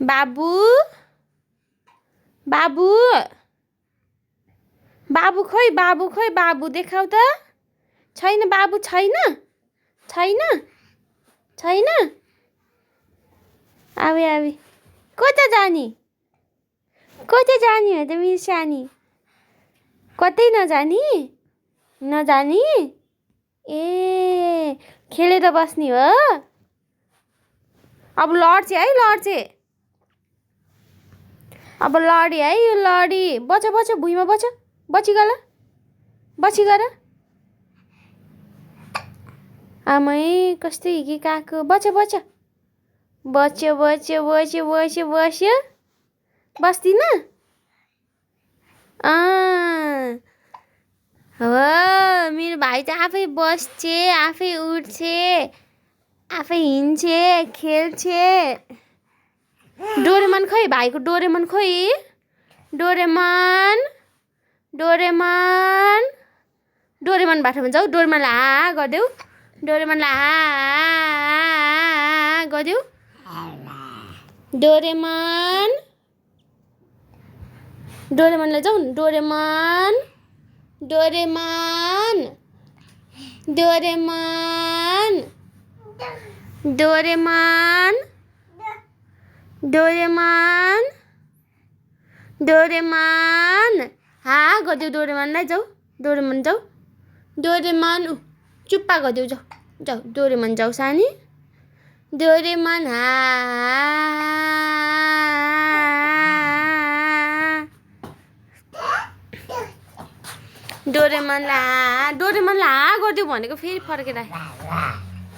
बाबु बाबु बाबु खोइ बाबु देखाउ त छैन बाबु छैन छैन छैन आवे आवे कता जाने हो त मेरो सानी कतै नजानी ए खेलेर बस्ने हो अब लड्छ है अब लडी है यो लडी बच भुइँमा बची गर आमै कस्तो हिकी काको बच्यो बस्दिन हो मेरो भाइ त आफै बस्छे आफै उठ्छे आफै हिँड्छे खेल्छे डोरेमन खोइ भाइको डोरेमन खोइ डोरेमन बाटोमा जाऊ डोरेमन ला गरिदेऊ डोरेमनलाई जाऊ डोरेमन हाँ गरिदेऊ डोरेमनलाई जाऊ डोरेमन चुप्पा गरिदेऊ जाऊ डोरेमन जाऊ सानी डोरेमन डोरेमन ला गरिदेऊ भनेको फेरि फर्केर